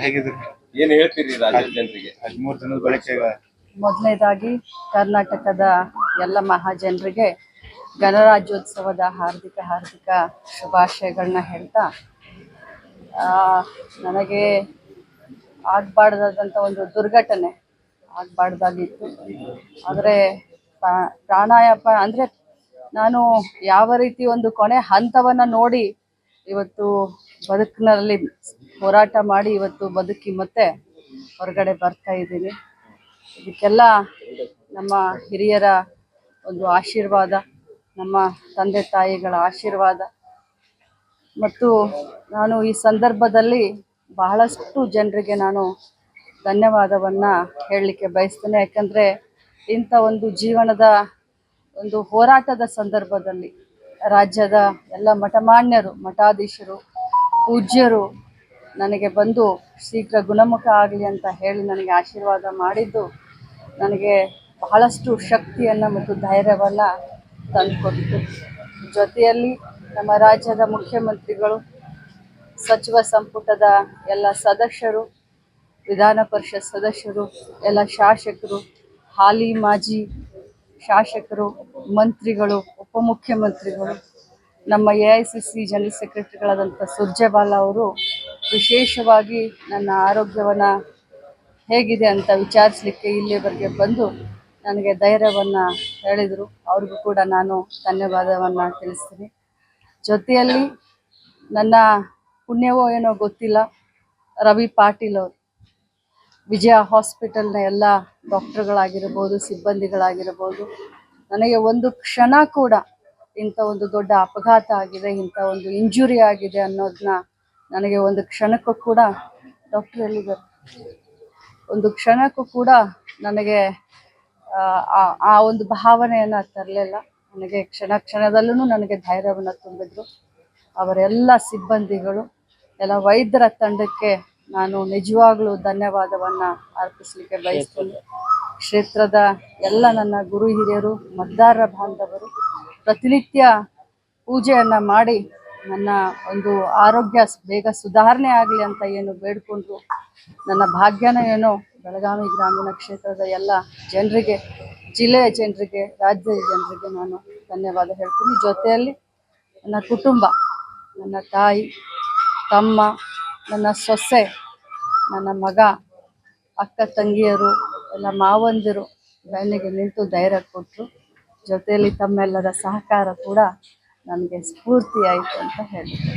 ಹೇಗಿದ್ರು ಏನ್ ಹೇಳ್ತೀರಿ ರಾಜ್ಯದ ಜನರಿಗೆ 13 ದಿನದ ಬಳಿಕ ಈಗ ಮೊದಲನೇದಾಗಿ ಕರ್ನಾಟಕದ ಎಲ್ಲ ಮಹಾಜನರಿಗೆ ಗಣರಾಜ್ಯೋತ್ಸವದ ಹಾರ್ದಿಕ ಶುಭಾಶಯಗಳನ್ನ ಹೇಳ್ತಾ, ನನಗೆ ಆಗಬಾರ್ದಾದಂಥ ಒಂದು ದುರ್ಘಟನೆ ಆಗಬಾರ್ದಾಗಿತ್ತು. ಆದರೆ ಪ್ರಾಣಾಯಾಮ ಅಂದರೆ ನಾನು ಯಾವ ರೀತಿ ಒಂದು ಕೊನೆ ಹಂತವನ್ನು ನೋಡಿ ಇವತ್ತು ಬದುಕಿನಲ್ಲಿ ಹೋರಾಟ ಮಾಡಿ ಇವತ್ತು ಬದುಕಿ ಮತ್ತೆ ಹೊರಗಡೆ ಬರ್ತಾ ಇದ್ದೀನಿ. ಇದಕ್ಕೆಲ್ಲ ನಮ್ಮ ಹಿರಿಯರ ಒಂದು ಆಶೀರ್ವಾದ, ನಮ್ಮ ತಂದೆ ತಾಯಿಗಳ ಆಶೀರ್ವಾದ, ಮತ್ತು ನಾನು ಈ ಸಂದರ್ಭದಲ್ಲಿ ಬಹಳಷ್ಟು ಜನರಿಗೆ ನಾನು ಧನ್ಯವಾದವನ್ನು ಹೇಳಲಿಕ್ಕೆ ಬಯಸ್ತೇನೆ. ಯಾಕಂದರೆ ಇಂಥ ಒಂದು ಜೀವನದ ಒಂದು ಹೋರಾಟದ ಸಂದರ್ಭದಲ್ಲಿ ರಾಜ್ಯದ ಎಲ್ಲ ಮಠಮಾನ್ಯರು, ಮಠಾಧೀಶರು, ಪೂಜ್ಯರು ನನಗೆ ಬಂದು ಶೀಘ್ರ ಗುಣಮುಖ ಆಗಲಿ ಅಂತ ಹೇಳಿ ನನಗೆ ಆಶೀರ್ವಾದ ಮಾಡಿದ್ದು ನನಗೆ ಬಹಳಷ್ಟು ಶಕ್ತಿಯನ್ನು ಮತ್ತು ಧೈರ್ಯವನ್ನು ತಂದುಕೊಟ್ಟಿತು. ಜೊತೆಯಲ್ಲಿ ನಮ್ಮ ರಾಜ್ಯದ ಮುಖ್ಯಮಂತ್ರಿಗಳು, ಸಚಿವ ಸಂಪುಟದ ಎಲ್ಲ ಸದಸ್ಯರು, ವಿಧಾನ ಪರಿಷತ್ ಸದಸ್ಯರು, ಎಲ್ಲ ಶಾಸಕರು, ಹಾಲಿ ಮಾಜಿ ಶಾಸಕರು, ಮಂತ್ರಿಗಳು, ಉಪಮುಖ್ಯಮಂತ್ರಿಗಳು, ನಮ್ಮ AICC ಜನರಲ್ ಸೆಕ್ರೆಟರಿಗಳಾದಂಥ ಸುರ್ಜೇವಾಲಾ ಅವರು ವಿಶೇಷವಾಗಿ ನನ್ನ ಆರೋಗ್ಯವನ್ನು ಹೇಗಿದೆ ಅಂತ ವಿಚಾರಿಸಲಿಕ್ಕೆ ಇಲ್ಲಿವರೆಗೆ ಬಂದು ನನಗೆ ಧೈರ್ಯವನ್ನು ಹೇಳಿದರು. ಅವ್ರಿಗೂ ಕೂಡ ನಾನು ಧನ್ಯವಾದವನ್ನು ತಿಳಿಸ್ತೀನಿ. ಜೊತೆಯಲ್ಲಿ ನನ್ನ ಪುಣ್ಯವೋ ಏನೋ ಗೊತ್ತಿಲ್ಲ, ರವಿ ಪಾಟೀಲ್ ಅವರು, ವಿಜಯ ಹಾಸ್ಪಿಟಲ್ನ ಎಲ್ಲ ಡಾಕ್ಟರ್ಗಳಾಗಿರ್ಬೋದು, ಸಿಬ್ಬಂದಿಗಳಾಗಿರ್ಬೋದು, ನನಗೆ ಒಂದು ಕ್ಷಣ ಕೂಡ ಇಂಥ ಒಂದು ದೊಡ್ಡ ಅಪಘಾತ ಆಗಿದೆ, ಇಂಥ ಒಂದು ಇಂಜುರಿ ಆಗಿದೆ ಅನ್ನೋದನ್ನ ನನಗೆ ಒಂದು ಕ್ಷಣಕ್ಕೂ ಕೂಡ ಡಾಕ್ಟರ್ ಎಲ್ಲಿದ್ದಾರೆ, ಒಂದು ಕ್ಷಣಕ್ಕೂ ಕೂಡ ನನಗೆ ಆ ಒಂದು ಭಾವನೆಯನ್ನು ತರಲಿಲ್ಲ. ನನಗೆ ಕ್ಷಣದಲ್ಲೂ ನನಗೆ ಧೈರ್ಯವನ್ನು ತುಂಬಿದ್ರು. ಅವರೆಲ್ಲ ಸಿಬ್ಬಂದಿಗಳು, ಎಲ್ಲ ವೈದ್ಯರ ತಂಡಕ್ಕೆ ನಾನು ನಿಜವಾಗ್ಲೂ ಧನ್ಯವಾದವನ್ನು ಅರ್ಪಿಸಲಿಕ್ಕೆ ಬಯಸ್ತೇನೆ. ಕ್ಷೇತ್ರದ ಎಲ್ಲ ನನ್ನ ಗುರು ಹಿರಿಯರು, ಮತದಾರರ ಬಾಂಧವರು ಪ್ರತಿನಿತ್ಯ ಪೂಜೆಯನ್ನು ಮಾಡಿ ನನ್ನ ಒಂದು ಆರೋಗ್ಯ ಬೇಗ ಸುಧಾರಣೆ ಆಗಲಿ ಅಂತ ಏನು ಬೇಡಿಕೊಂಡ್ರು, ನನ್ನ ಭಾಗ್ಯನ ಏನೋ ಬೆಳಗಾವಿ ಗ್ರಾಮೀಣ ಕ್ಷೇತ್ರದ ಎಲ್ಲ ಜನರಿಗೆ, ಜಿಲ್ಲೆಯ ಜನರಿಗೆ, ರಾಜ್ಯದ ಜನರಿಗೆ ನಾನು ಧನ್ಯವಾದ ಹೇಳ್ತೀನಿ. ಜೊತೆಯಲ್ಲಿ ನನ್ನ ಕುಟುಂಬ, ನನ್ನ ತಾಯಿ, ತಮ್ಮ, ನನ್ನ ಸೊಸೆ, ನನ್ನ ಮಗ, ಅಕ್ಕ ತಂಗಿಯರು, ಎಲ್ಲ ಮಾವಂದಿರು ಬೆನ್ನಿಗೆ ನಿಂತು ಧೈರ್ಯ ಕೊಟ್ಟರು. ಜೊತೆಯಲ್ಲಿ ತಮ್ಮೆಲ್ಲರ ಸಹಕಾರ ಕೂಡ ನನಗೆ ಸ್ಫೂರ್ತಿಯಾಯಿತು ಅಂತ ಹೇಳ್ತೀನಿ.